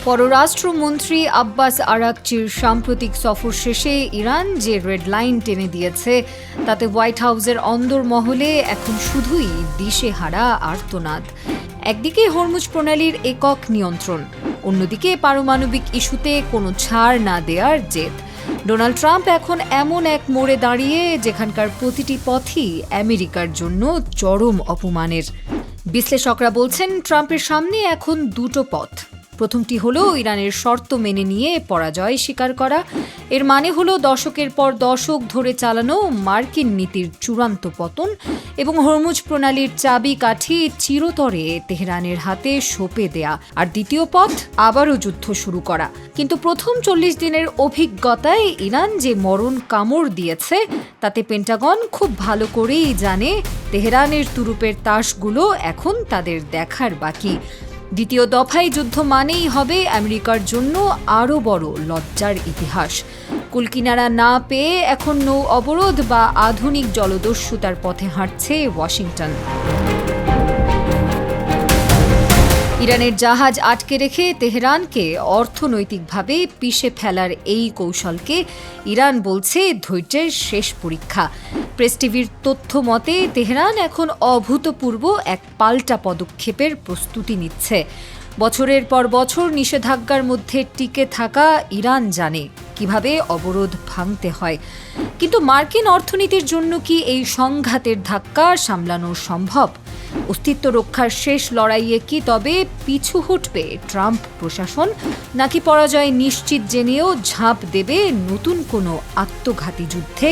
পররাষ্ট্রমন্ত্রী আব্বাস আরাকচির সাম্প্রতিক সফর শেষে ইরান যে রেড লাইন টেনে দিয়েছে তাতে হোয়াইট হাউসের অন্দরমহলে এখন শুধুই দিশেহারা আর্তনাদ। একদিকে হরমুজ প্রণালীর একক নিয়ন্ত্রণ, অন্যদিকে পারমাণবিক ইস্যুতে কোনো ছাড় না দেওয়ার জেদ। ডোনাল্ড ট্রাম্প এখন এমন এক মোড়ে দাঁড়িয়ে যেখানকার প্রতিটি পথই আমেরিকার জন্য চরম অপমানের। বিশ্লেষকরা বলছেন ট্রাম্পের সামনে এখন দুটো পথ। প্রথমটি হলো ইরানের শর্ত মেনে নিয়ে পরাজয় স্বীকার করা। এর মানে হলো দশকের পর দশক ধরে চালানো মার্কিন নীতির চূড়ান্ত পতন এবং হরমুজ প্রণালীর চাবিকাঠি চিরতরে তেহরানের হাতে সঁপে দেয়া। আর দ্বিতীয় পথ আবারও যুদ্ধ শুরু করা। কিন্তু প্রথম 40 দিনের অভিজ্ঞতায় ইরান যে মরণ কামড় দিয়েছে তাতে পেন্টাগন খুব ভালো করেই জানে তেহরানের তুরুপের তাসগুলো এখন তাদের দেখার বাকি। দ্বিতীয় দফায় যুদ্ধ মানেই হবে আমেরিকার জন্য আরও বড় লজ্জার ইতিহাস। কুলকিনারা না পেয়ে এখন নৌ অবরোধ বা আধুনিক জলদস্যুতার পথে হাঁটছে ওয়াশিংটন। ইরানের জাহাজ আটকে রেখে তেহরানকে অর্থনৈতিকভাবে পিষে ফেলার এই কৌশলকে ইরান বলছে ধৈর্যের শেষ পরীক্ষা। প্রেস টিভির তথ্য মতে তেহরান এখন অভূতপূর্ব এক পাল্টা পদক্ষেপের প্রস্তুতি নিচ্ছে। বছরের পর বছর নিষেধাজ্ঞার মধ্যে টিকে থাকা ইরান জানে কিভাবে অবরোধ ভাঙতে হয়। কিন্তু মার্কিন অর্থনীতির জন্য কি এই সংঘাতের ধাক্কা সামলানো সম্ভব? অস্তিত্ব রক্ষার শেষ লড়াইয়ে কি তবে পিছু হটবে ট্রাম্প প্রশাসন, নাকি পরাজয় নিশ্চিত জেনেও ঝাঁপ দেবে নতুন কোনো আত্মঘাতী যুদ্ধে?